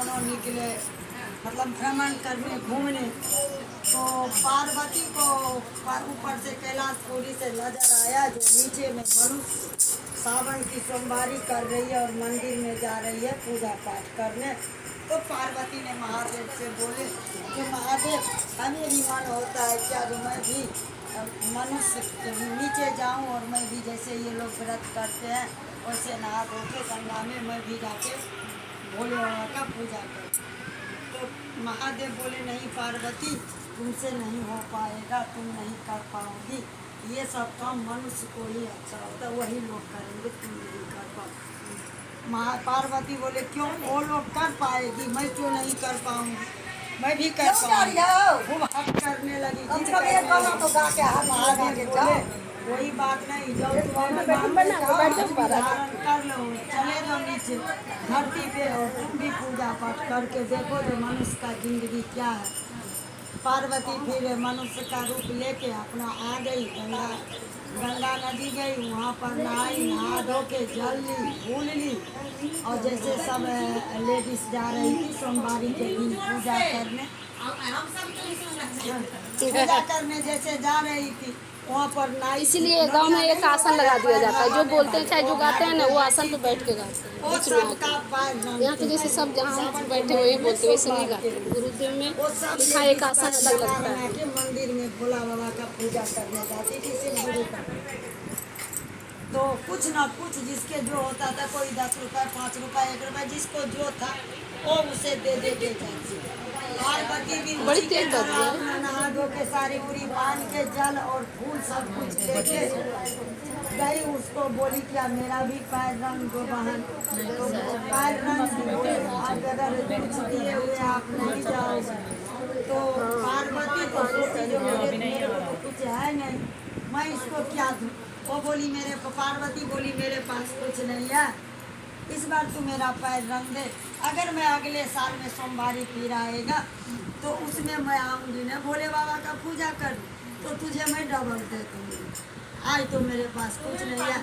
दोनों निकले मतलब भ्रमण करने घूमने, तो पार्वती को ऊपर से कैलाशपुरी से नजर आया जो नीचे में मनुष्य सावन की सोमवारी कर रही है और मंदिर में जा रही है पूजा पाठ करने। तो पार्वती ने महादेव से बोले कि महादेव हमें भी मन होता है क्या जो मैं भी मनुष्य नीचे जाऊं और मैं भी जैसे ये लोग व्रत करते हैं वैसे नहा धो के गंगा में मैं भी जाके भोले बाबा का पूजा करूं। तो महादेव बोले नहीं पार्वती तुमसे नहीं हो पाएगा, तुम नहीं कर पाओगी, ये सब काम मनुष्य को ही अच्छा होता है, वही लोग करेंगे, तुम नहीं कर पाओ। पार्वती बोले क्यों, वो लोग कर पाएगी, मैं क्यों नहीं कर पाऊंगी, मैं भी कर पाऊंगी। खूब हक करने लगी। महादेव बोले कोई बात नहीं, जो तुम्हें धारण कर लो, चले जाओ नीचे धरती पे और तुम भी पूजा पाठ करके देखो जो मनुष्य का जिंदगी क्या है। पार्वती फिर मनुष्य का रूप लेके अपना आ गई, गंगा नदी गई, वहाँ पर नहाई, नहा धो के जल ली, फूल ली, और जैसे सब लेडीज जा रही थी सोमवारी के दिन पूजा करने, पूजा करने जैसे जा रही थी वहाँ पर नाई। इसीलिए गांव में एक आसन लगा दिया जाता है, जो बोलते हैं चाहे जो गाते हैं ना वो आसन पे बैठ के गाते हैं बीच में। यहाँ के जैसे सब जहाँ बैठे वही बोलते हैं, वैसे नहीं गाते। गुरुदेव में लिखा एक आसन अलग लगता है। मंदिर में भोला बाबा का पूजा करने जाती थी शिव गुरु का, तो कुछ ना कुछ जिसके जो होता था, कोई 10 रुपये 5 रुपये 1 रुपये जिसको जो था वो उसे दे देते जाते। पार्वती भी बड़ी तेज नहा धो के सारी पूरी बांध के जल और फूल सब कुछ लेके गई, उसको बोली क्या मेरा भी पैर रंग दो बहन, तो पैर रंग बोले आप अगर कुछ दिए हुए आप नहीं जाओगे। तो पार्वती तो सोची जो मेरे को कुछ है नहीं, मैं इसको क्या दूँ। वो बोली पार्वती बोली मेरे पास कुछ नहीं है, इस बार तू मेरा पैर रंग दे, अगर मैं अगले साल में सोमवारी फिर आएगा तो उसमें मैं आऊँगी ना भोले बाबा का पूजा कर, तो तुझे मैं डबल दे दूँगी। आज तो मेरे पास कुछ नहीं है,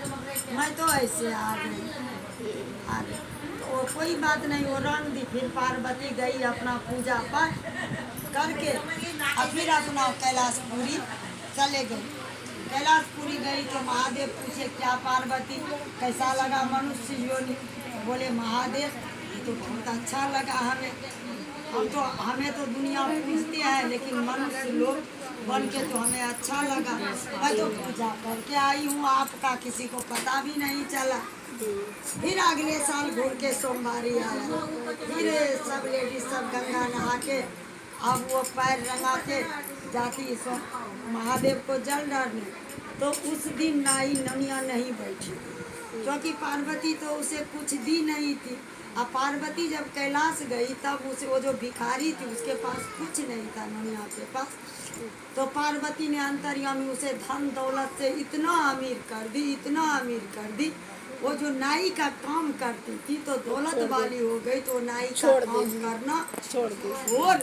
मैं तो ऐसे आ गई। तो कोई बात नहीं, वो रंग दी। फिर पार्वती गई अपना पूजा पाठ करके और फिर अपना कैलाशपुरी चले गई। कैलाशपुरी गई तो महादेव पूछे क्या पार्वती कैसा लगा मनुष्य योनि, बोले महादेव ये तो बहुत अच्छा लगा हमें तो दुनिया पूछती है लेकिन मनुष्य लोग बन के तो हमें अच्छा लगा, मैं तो पूजा करके आई हूँ, आपका किसी को पता भी नहीं चला। फिर अगले साल घूर के सोमवारी आया, फिर सब लेडीज सब गंगा नहा के अब वो पैर रंगा के जाती सो महादेव को जल डालने। तो उस दिन नाई ननिया नहीं बैठी क्योंकि पार्वती तो उसे कुछ दी नहीं थी। अब पार्वती जब कैलाश गई तब उसे वो जो भिखारी थी उसके पास कुछ नहीं था ननिया के पास, तो पार्वती ने अंतर्यामी उसे धन दौलत से इतना अमीर कर दी, इतना अमीर कर दी। वो जो नाई का काम करती थी तो दौलत वाली हो गई, तो नाई का काम करना छोड़ दी और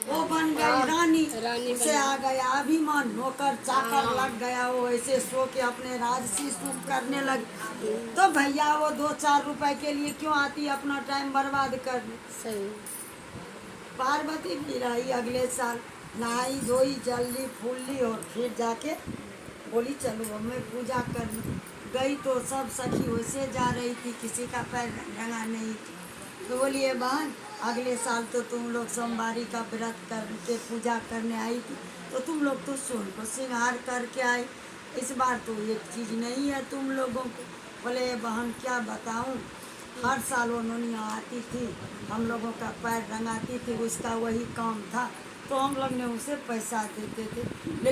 वो बन गई रानी से आ गया अभिमान, नौकर चाकर लग गया, वो ऐसे सो के अपने राजसी सुख करने लग। तो भैया वो 2-4 रुपए के लिए क्यों आती अपना टाइम बर्बाद करने। सही। पार्वती फिर आई अगले साल, नहाई धोई जल्दी फूल ली और फिर जाके बोली चलो अब मैं पूजा कर गई। तो सब सखी वैसे जा रही थी, किसी का पैर रंगा नहीं थी। तो बोलिए बहन अगले साल तो तुम लोग सोमवारी का व्रत करके पूजा करने आई थी, तो तुम लोग तो सोन को श्रृंगार करके आई, इस बार तो एक चीज़ नहीं है तुम लोगों को। बोले बहन क्या बताऊं, हर साल वो नोनिया आती थी, हम लोगों का पैर रंगाती थी, उसका वही काम था, तो हम लोग ने उसे पैसा देते थे।